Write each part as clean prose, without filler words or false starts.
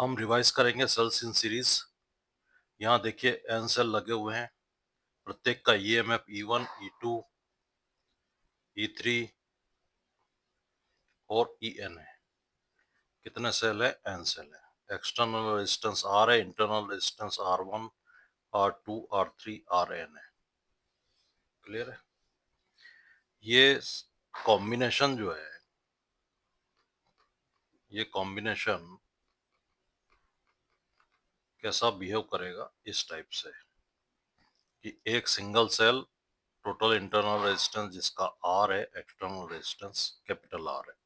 हम रिवाइज करेंगे sales in series. यहाँ देखिए एन सेल लगे हुए हैं, प्रत्येक का ईएमएफ E1, E2, E3 और EN है। कितने सेल है? एन सेल है। एक्सटर्नल रेजिस्टेंस R है, internal resistance R1, R2, R3, Rn है। क्लियर है? ये कॉम्बिनेशन जो है, ये कॉम्बिनेशन कैसा बिहेव करेगा इस टाइप से कि एक single cell total internal resistance जिसका R है, एक्सटर्नल रेजिस्टेंस कैपिटल R है।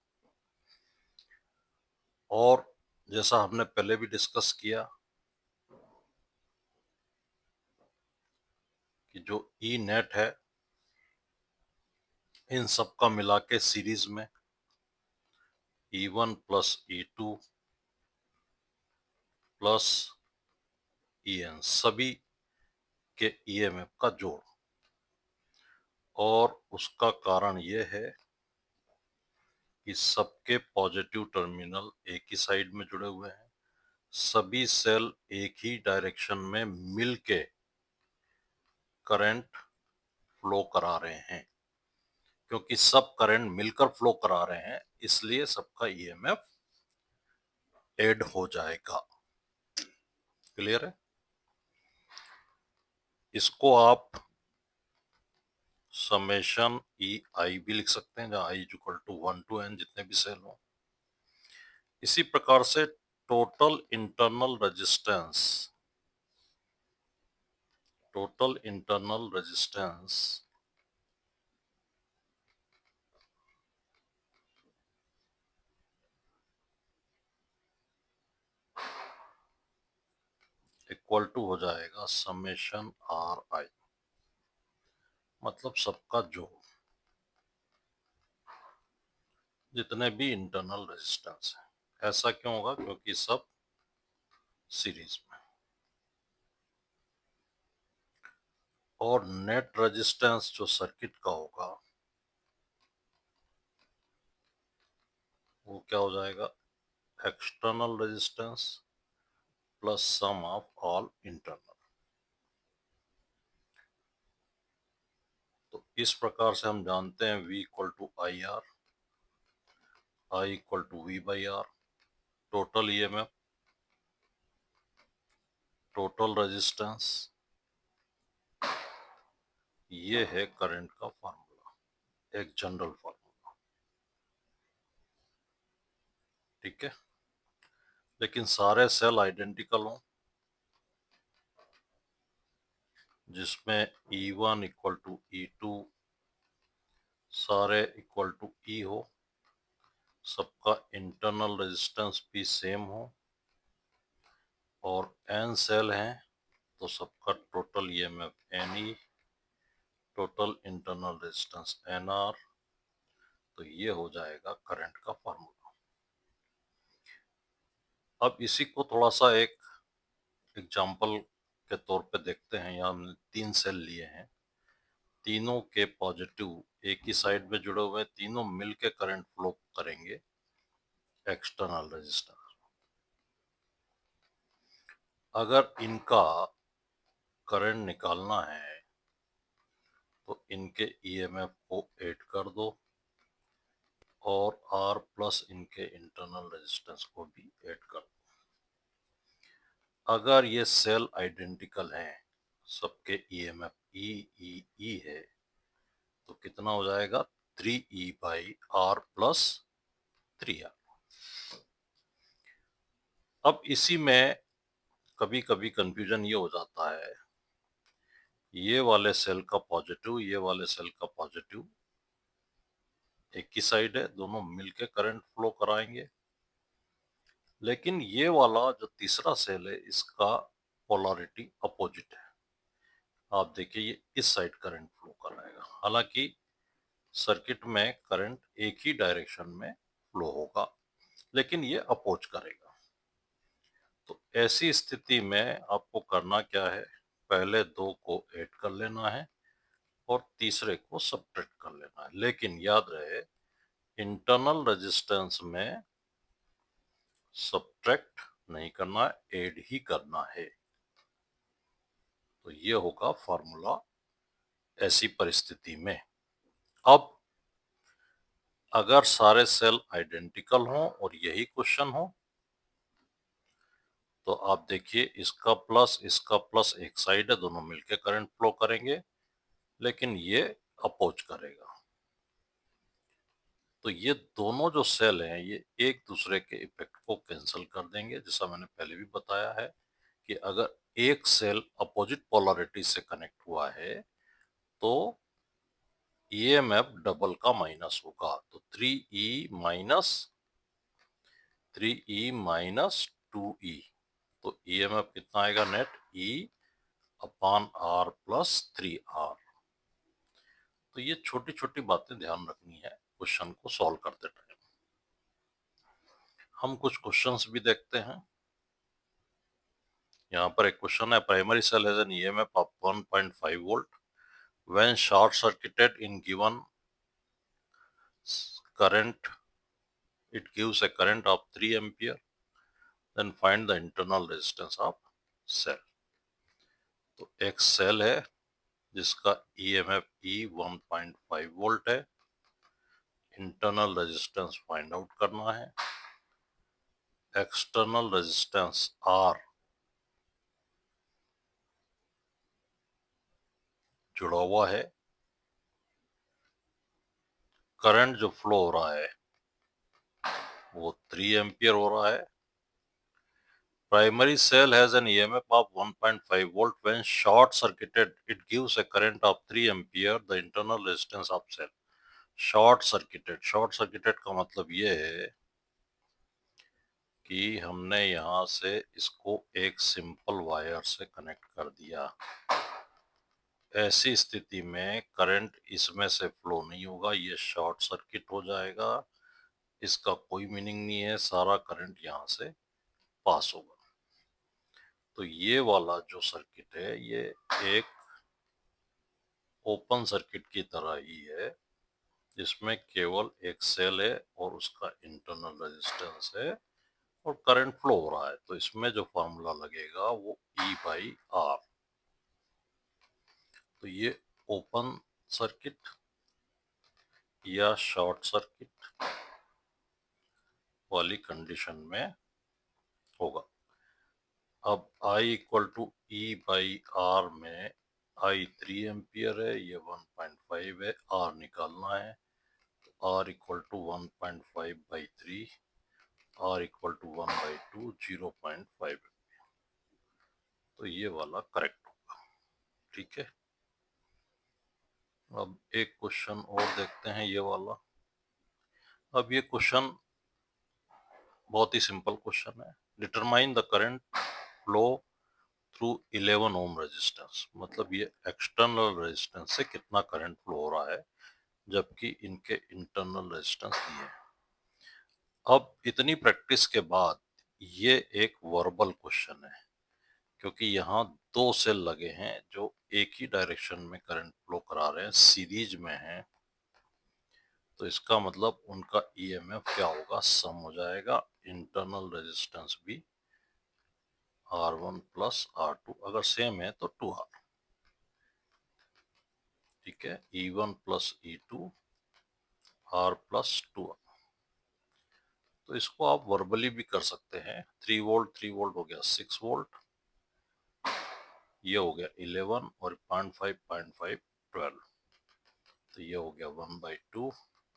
और जैसा हमने पहले भी डिस्कस किया कि जो ई नेट है इन सब का मिला के सीरीज में E1 plus E2 plus EN सभी के ईएमएफ का जोड़। और उसका कारण ये है कि सबके पॉजिटिव टर्मिनल एक ही साइड में जुड़े हुए हैं, सभी सेल एक ही डायरेक्शन में मिलके करंट फ्लो करा रहे हैं। क्योंकि सब करंट मिलकर फ्लो करा रहे हैं इसलिए सबका ईएमएफ ऐड हो जाएगा। क्लियर है? इसको आप समेशन ई आई भी लिख सकते हैं, जहां i equal to 1 to n जितने भी सेल हो। इसी प्रकार से total internal resistance equal to हो जाएगा समेशन आर आई, मतलब सबका जोड़, जितने भी इंटरनल रेजिस्टेंस है। ऐसा क्यों होगा? क्योंकि सब सीरीज में। और नेट रेजिस्टेंस जो सर्किट का होगा वो क्या हो जाएगा? External resistance plus sum of all internal. तो इस प्रकार से हम जानते हैं V equal to I R, I equal to V by R, total EMF, total resistance, ये है करंट का फार्मूला, एक जनरल फार्मूला। ठीक है? लेकिन सारे सेल आइडेंटिकल हो, जिसमें E1 इक्वल टू E2 सारे इक्वल टू E हो, सबका इंटरनल रेजिस्टेंस भी सेम हो, और n सेल हैं तो सबका total EMF Ne, total internal resistance Nr, तो ये हो जाएगा करंट का फार्मूला। अब इसी को थोड़ा सा एक एग्जाम्पल के तौर पे देखते हैं। यहाँ हमने 3 सेल लिए हैं, तीनों के पॉजिटिव एक ही साइड में जुड़े हुए, तीनों मिलके करंट फ्लो करेंगे एक्सटर्नल रेजिस्टेंस। अगर इनका करंट निकालना है तो इनके ईएमएफ को ऐड कर दो और R प्लस इनके इंटरनल रेजिस्टेंस को भी ऐड कर दो। अगर ये सेल आइडेंटिकल हैं, सबके ईएमएफ ई ई ई है, तो कितना हो जाएगा? 3E by R plus 3R। अब इसी में कभी कभी कंफ्यूजन ये हो जाता है, ये वाले सेल का पॉजिटिव, ये वाले सेल का पॉजिटिव एक ही साइड है, दोनों मिलके करंट फ्लो कराएंगे। लेकिन ये वाला जो तीसरा सेल है इसका पोलैरिटी अपोजिट है। आप देखिए ये इस साइड करंट फ्लो कराएगा, हालांकि सर्किट में करंट एक ही डायरेक्शन में फ्लो होगा, लेकिन ये अपोज करेगा। तो ऐसी स्थिति में आपको करना क्या है? पहले दो को ऐड कर लेना है और तीसरे को सब्ट्रैक्ट कर लेना है। लेकिन याद रहे इंटरनल रेजिस्टेंस में सब्ट्रैक्ट नहीं करना है, ऐड ही करना है। तो ये होगा फॉर्मूला ऐसी परिस्थिति में। अब अगर सारे सेल आइडेंटिकल हों और यही क्वेश्चन हो तो आप देखिए इसका प्लस एक साइड है, दोनों मिलके करंट फ्लो करेंगे, लेकिन ये अपोज करेगा। तो ये दोनों जो सेल हैं ये एक दूसरे के इफेक्ट को कैंसिल कर देंगे। जैसा मैंने पहले भी बताया है कि अगर एक सेल अपोजिट पोलैरिटी से कनेक्ट हुआ है तो ईएमएफ डबल का माइनस होगा। तो 3E - 2E, तो ईएमएफ कितना आएगा net, E upon R plus 3R। तो ये छोटी छोटी बातें ध्यान रखनी है क्वेश्चन को सॉल्व करते टाइम। हम कुछ क्वेश्चंस भी देखते हैं। यहाँ पर एक क्वेश्चन है, primary cell has an EMF of 1.5 volt when short circuited in given current, it gives a current of 3 ampere, then find the internal resistance of cell। तो एक सेल है जिसका ईएमएफ E 1.5 वोल्ट है, internal resistance find out करना है, external resistance R जुड़ा हुआ है, करंट जो फ्लो हो रहा है वो 3 एम्पियर हो रहा है। Primary cell has an EMF of 1.5 volt. When short circuited, it gives a current of 3 ampere. The internal resistance of cell. Short circuited का मतलब ये है कि हमने यहाँ से इसको एक सिंपल वायर से कनेक्ट कर दिया। ऐसी स्थिति में करंट इसमें से फ्लो नहीं होगा, ये शॉर्ट सर्किट हो जाएगा, इसका कोई मीनिंग नहीं है, सारा करंट यहाँ से पास होगा। तो ये वाला जो सर्किट है ये एक ओपन सर्किट की तरह ही है, जिसमें केवल एक सेल है और उसका इंटरनल रेजिस्टेंस है और करंट फ्लो हो रहा है। तो इसमें जो फॉर्मूला लगेगा वो E/R। तो ये ओपन सर्किट या शॉर्ट सर्किट वाली कंडीशन में होगा। अब I इक्वल टू E/R में I 3 एम्पियर है, ये 1.5 है, R निकालना है। R equal to 1.5/3, R equal to 1/2, 0.5। तो ये वाला करेक्ट होगा। ठीक है, अब एक क्वेश्चन और देखते हैं, ये वाला। अब ये क्वेश्चन बहुत ही सिंपल क्वेश्चन है। Determine the current flow through 11 ohm resistance. मतलब ये एक्सटर्नल रेजिस्टेंस से कितना करंट फ्लो हो रहा है जबकि इनके इंटरनल रेजिस्टेंस दिए हैं। अब इतनी प्रैक्टिस के बाद ये एक वर्बल क्वेश्चन है, क्योंकि यहाँ दो सेल लगे हैं जो एक ही डायरेक्शन में करंट फ्लो करा रहे हैं, सीरीज में हैं। तो इसका मतलब उनका ईएमएफ क्या होगा, सम हो जाएगा। इंटरनल रेजिस्टेंस भी R1 प्लस R2, अगर सेम है तो 2R। ठीक है, E1 plus E2 R plus 2R। तो इसको आप वर्बली भी कर सकते हैं। 3 वोल्ट हो गया 6 वोल्ट, ये हो गया 11 और 0.5 12। तो ये हो गया 1/2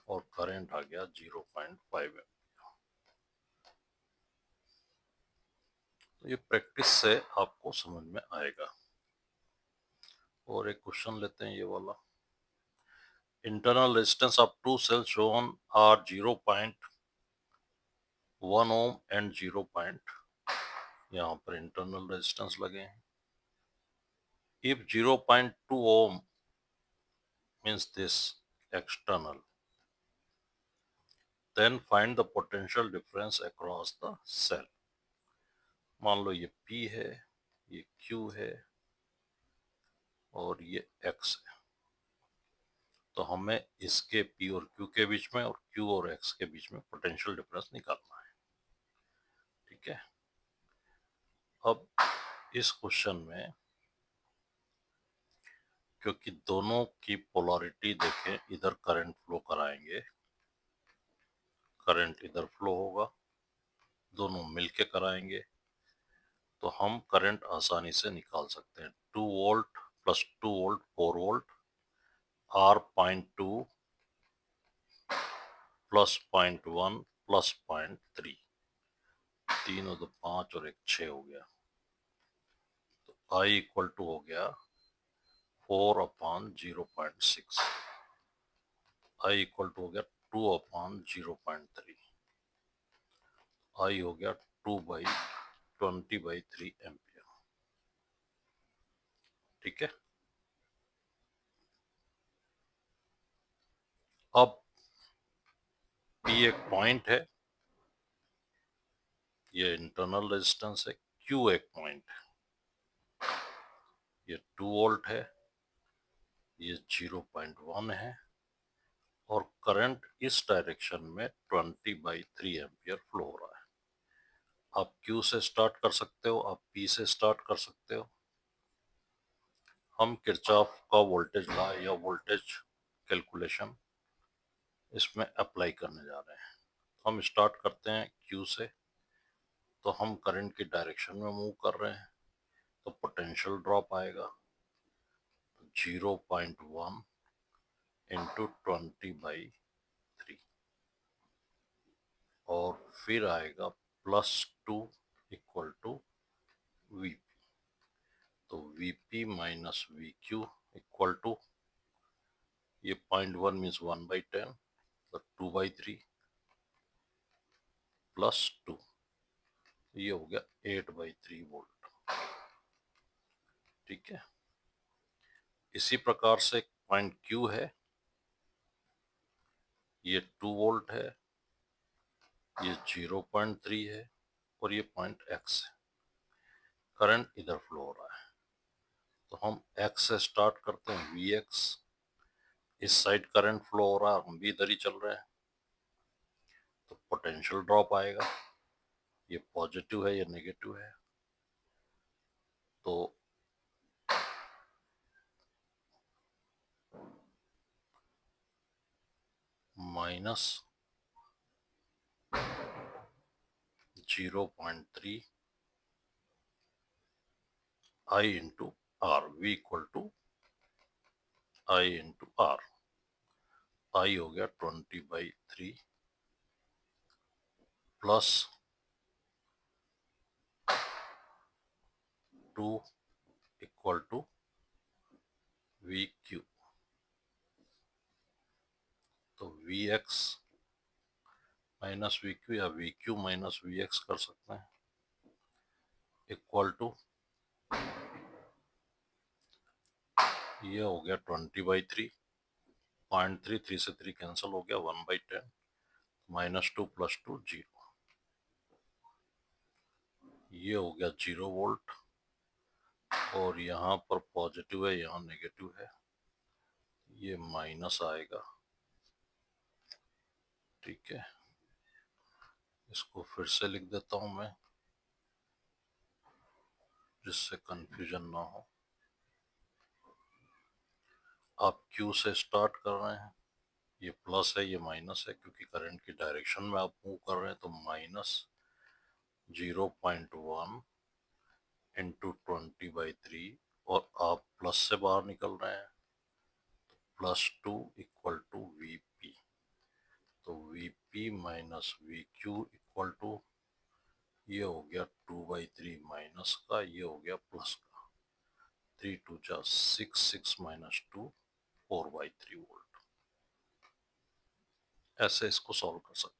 और करंट आ गया 0.5 एम्पीयर। तो ये प्रैक्टिस से आपको समझ में आएगा। और एक क्वेश्चन लेते हैं, ये वाला। Internal resistance of two cells shown are 0.1 ohm and 0. यहाँ पर इंटरनल रेजिस्टेंस लगे हैं। If 0.2 ohm means this external, then find the potential difference across the cell। मान लो ये P है, ये Q है और ये X है। तो हमें इसके P और Q के बीच में और Q और X के बीच में पोटेंशियल डिफरेंस निकालना है। ठीक है, इस क्वेश्चन में क्योंकि दोनों की पोलैरिटी देखें, इधर करंट फ्लो कराएंगे, करंट इधर फ्लो होगा, दोनों मिलके कराएंगे, तो हम करंट आसानी से निकाल सकते हैं। 2 volt plus 2 volt 4 volt, R 0.2 plus 0.1 plus 0.3, 3 और 2 5 और 1 6 हो गया। तो I इक्वल टू हो गया 4/0.6, I इक्वल टू हो गया 2/0.3, I हो गया 2/20/3 एम्पियर। ठीक है, अब P एक पॉइंट है, ये इंटरनल रेजिस्टेंस है, Q एक पॉइंट है, ये 2 वोल्ट है, ये 0.1 है, और करंट इस डायरेक्शन में 20/3 एम्पियर फ्लो हो रहा है। आप Q से स्टार्ट कर सकते हो, आप P से स्टार्ट कर सकते हो। हम किरचॉफ का वोल्टेज लॉ या वोल्टेज कैलकुलेशन इसमें अप्लाई करने जा रहे हैं। हम स्टार्ट करते हैं Q से, तो हम करंट की डायरेक्शन में मूव कर रहे हैं, तो पोटेंशियल ड्रॉप आएगा 0.1 इंटू 20/3, और फिर आएगा +2 इक्वल टू Vp। तो Vp minus VQ equal to, ये 0.1 मीन्स 1/10, तो 2/3 प्लस 2, ये हो गया 8/3 वोल्ट। ठीक है, इसी प्रकार से पॉइंट Q है, ये 2 वोल्ट है, ये 0.3 है, और ये पॉइंट X है। करंट इधर फ्लो हो रहा है, तो हम X से स्टार्ट करते हैं, Vx। इस साइड करंट फ्लो हो रहा है, हम भी इधर ही चल रहे हैं, तो पोटेंशियल ड्रॉप आएगा, ये पॉजिटिव है, ये नेगेटिव है, तो minus 0.3 I into R, V equal to I into R. I हो गया 20/3 प्लस 2 इक्वल टू VQ। तो Vx माइनस VQ या VQ माइनस Vx कर सकते हैं, इक्वल टू, ये हो गया 20/3, 0.3, 3 से 3 कैंसिल हो गया, 1/10, -2 + 2 0, ये हो गया 0 वोल्ट, और यहाँ पर पॉजिटिव है, यहाँ नेगेटिव है, ये माइनस आएगा। ठीक है, इसको फिर से लिख देता हूं मैं, जिससे कंफ्यूजन ना हो। आप Q से स्टार्ट कर रहे हैं, ये प्लस है, ये माइनस है, क्योंकि करंट की डायरेक्शन में आप मूव कर रहे हैं, तो -0.1 इंटू 20/3, और आप प्लस से बाहर निकल रहे हैं, +2 इक्वल टू Vp। तो Vp minus VQ equal to, ये हो गया 2/3 माइनस का, ये हो गया प्लस का, 3 2 जा 6, 6 माइनस 2, 4/3 वोल्ट। ऐसे इसको सॉल्व कर सकते हैं।